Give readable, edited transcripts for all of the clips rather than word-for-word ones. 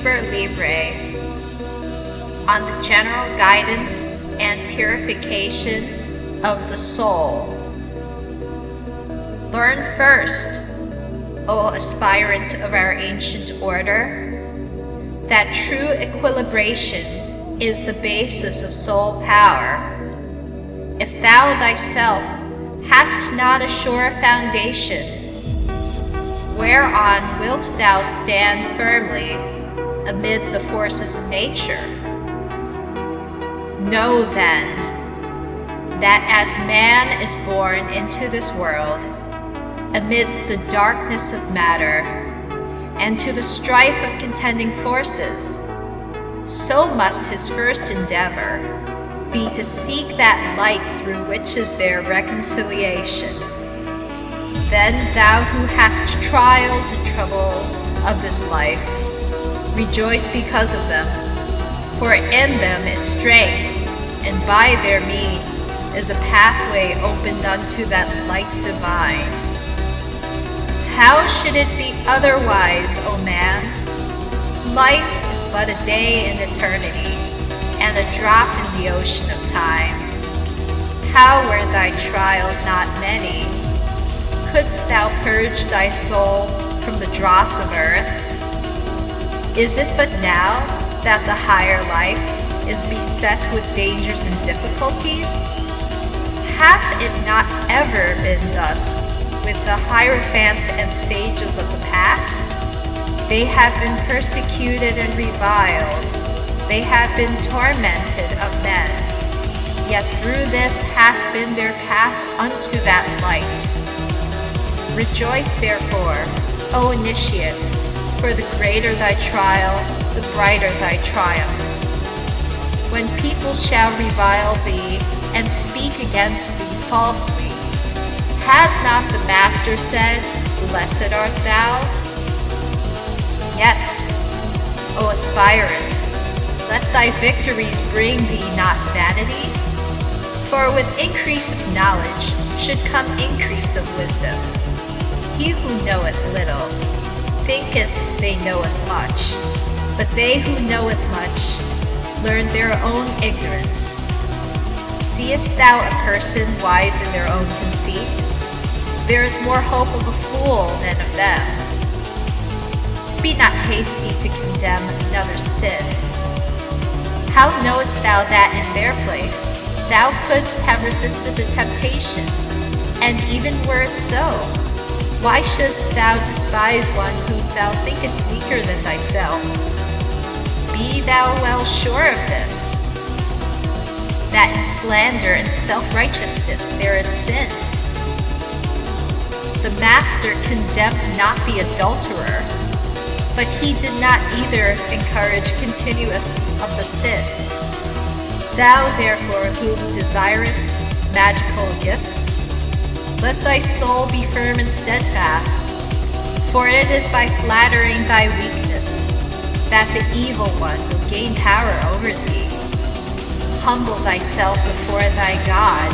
Librae on the general guidance and purification of the soul. Learn first, O aspirant of our ancient order, that true equilibration is the basis of soul power. If thou thyself hast not a sure foundation, whereon wilt thou stand firmly amid the forces of nature? Know then, that as man is born into this world, amidst the darkness of matter, and to the strife of contending forces, so must his first endeavour be to seek that light through which is their reconciliation. Then thou who hast trials and troubles of this life, rejoice because of them, for in them is strength, and by their means is a pathway opened unto that light divine. How should it be otherwise, O man? Life is but a day in eternity, and a drop in the ocean of time. How were thy trials not many? Couldst thou purge thy soul from the dross of earth? Is it but now that the higher life is beset with dangers and difficulties? Hath it not ever been thus with the Hierophants and Sages of the past? They have been persecuted and reviled. They have been tormented of men. Yet through this hath been their path unto that light. Rejoice therefore, O initiate, for the greater thy trial, the brighter thy triumph. When people shall revile thee and speak against thee falsely, has not the Master said, Blessed art thou? Yet, O aspirant, let thy victories bring thee not vanity, for with increase of knowledge should come increase of wisdom. He who knoweth little thinketh they knoweth much, but they who knoweth much learn their own ignorance. Seest thou a person wise in their own conceit? There is more hope of a fool than of them. Be not hasty to condemn another's sin. How knowest thou that in their place thou couldst have resisted the temptation? And even were it so, why shouldst thou despise one whom thou thinkest weaker than thyself? Be thou well sure of this, that in slander and self-righteousness there is sin. The Master condemned not the adulterer, but he did not either encourage continuance of the sin. Thou therefore who desirest magical gifts, let thy soul be firm and steadfast, for it is by flattering thy weakness that the evil one will gain power over thee. Humble thyself before thy God,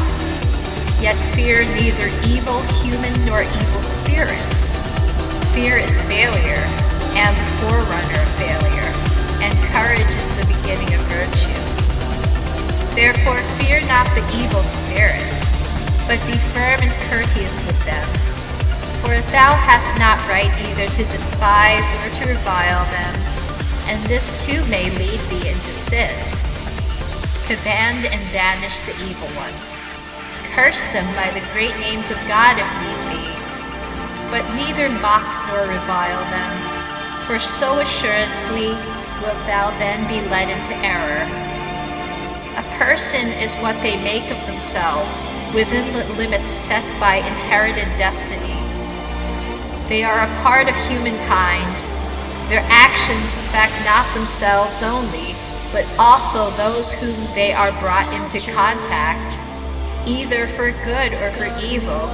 yet fear neither evil human nor evil spirit. Fear is failure, and the forerunner of failure, and courage is the beginning of virtue. Therefore fear not the evil spirits, but be firm and courteous with them. For thou hast not right either to despise or to revile them, and this too may lead thee into sin. Command and banish the evil ones. Curse them by the great names of God if need be, but neither mock nor revile them, for so assuredly wilt thou then be led into error. A person is what they make of themselves within the limits set by inherited destiny. They are a part of humankind. Their actions affect not themselves only, but also those whom they are brought into contact, either for good or for evil.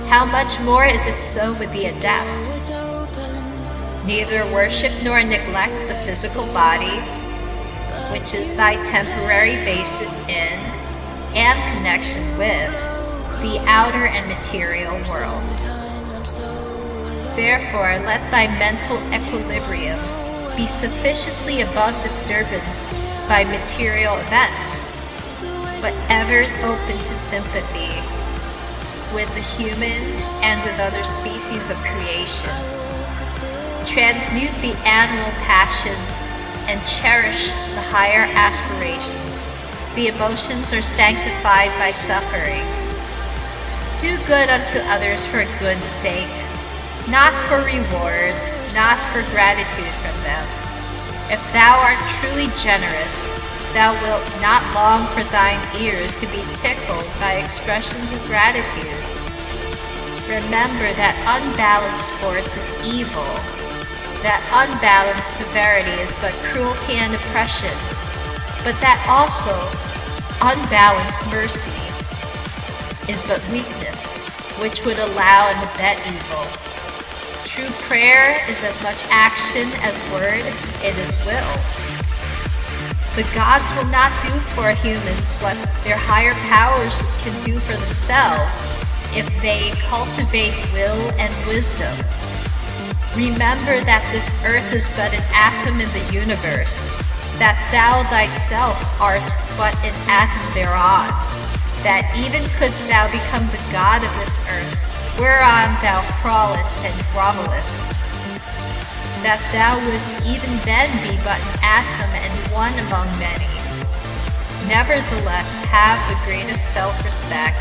How much more is it so with the adept? Neither worship nor neglect the physical body, which is thy temporary basis in and connection with the outer and material world. Therefore, let thy mental equilibrium be sufficiently above disturbance by material events, but ever open to sympathy with the human and with other species of creation. Transmute the animal passions and cherish the higher aspirations. The emotions are sanctified by suffering. Do good unto others for good's sake, not for reward, not for gratitude from them. If thou art truly generous, thou wilt not long for thine ears to be tickled by expressions of gratitude. Remember that unbalanced force is evil, that unbalanced severity is but cruelty and oppression, but that also unbalanced mercy is but weakness, which would allow and abet evil. True prayer is as much action as word, it is will. The gods will not do for humans what their higher powers can do for themselves if they cultivate will and wisdom. Remember that this earth is but an atom in the universe, that thou thyself art but an atom thereon, that even couldst thou become the god of this earth, whereon thou crawlest and grovelest, that thou wouldst even then be but an atom and one among many. Nevertheless, have the greatest self-respect,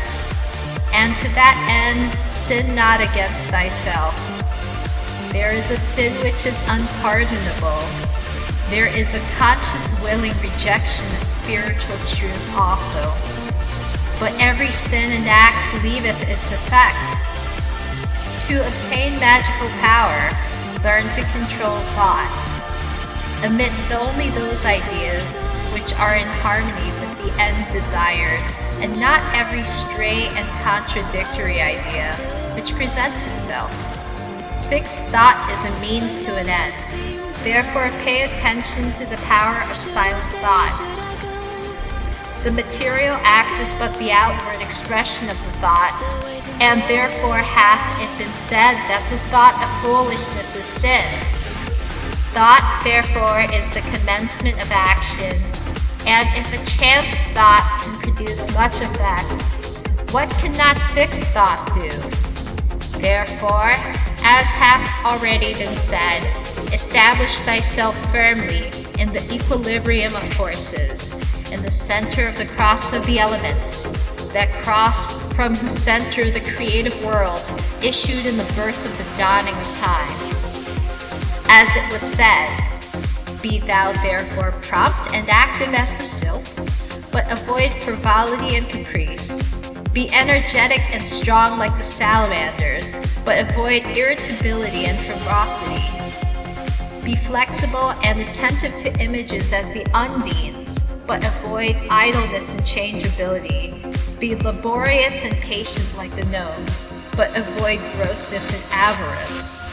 and to that end sin not against thyself. There is a sin which is unpardonable. There is a conscious willing rejection of spiritual truth also. But every sin and act leaveth its effect. To obtain magical power, learn to control thought. Omit only those ideas which are in harmony with the end desired, and not every stray and contradictory idea which presents itself. Fixed thought is a means to an end. Therefore, pay attention to the power of silent thought. The material act is but the outward expression of the thought, and therefore hath it been said that the thought of foolishness is sin. Thought, therefore, is the commencement of action, and if a chance thought can produce much effect, what cannot fixed thought do? Therefore, as hath already been said, establish thyself firmly in the equilibrium of forces, in the center of the cross of the elements, that cross from whose center the creative world issued in the birth of the dawning of time. As it was said, be thou therefore prompt and active as the sylphs, but avoid frivolity and caprice. Be energetic and strong like the salamanders, but avoid irritability and ferocity. Be flexible and attentive to images as the undines, but avoid idleness and changeability. Be laborious and patient like the gnomes, but avoid grossness and avarice.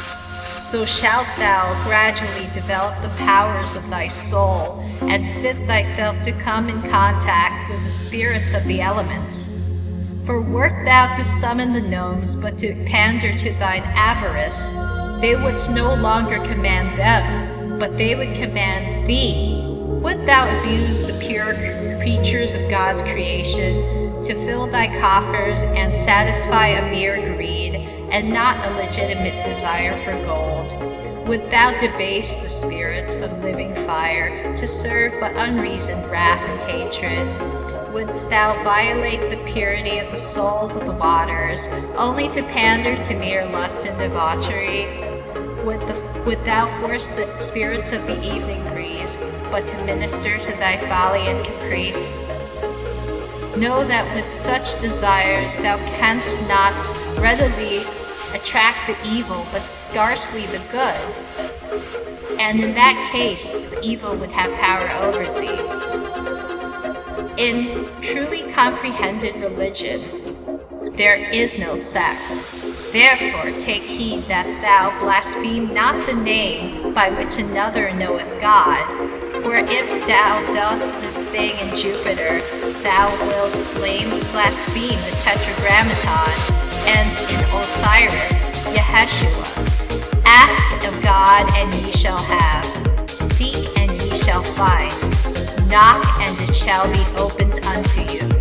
So shalt thou gradually develop the powers of thy soul, and fit thyself to come in contact with the spirits of the elements. For wert thou to summon the gnomes, but to pander to thine avarice, they wouldst no longer command them, but they would command thee. Would thou abuse the pure creatures of God's creation, to fill thy coffers and satisfy a mere greed, and not a legitimate desire for gold? Would thou debase the spirits of living fire, to serve but unreasoned wrath and hatred? Wouldst thou violate the purity of the souls of the waters, only to pander to mere lust and debauchery? Would thou force the spirits of the evening breeze, but to minister to thy folly and caprice? Know that with such desires thou canst not readily attract the evil, but scarcely the good, and in that case the evil would have power over thee. In truly comprehended religion, there is no sect. Therefore take heed that thou blaspheme not the name by which another knoweth God. For if thou dost this thing in Jupiter, thou wilt blaspheme the Tetragrammaton, and in Osiris, Yeshua. Ask of God, and ye shall have. find. Knock, and it shall be opened unto you.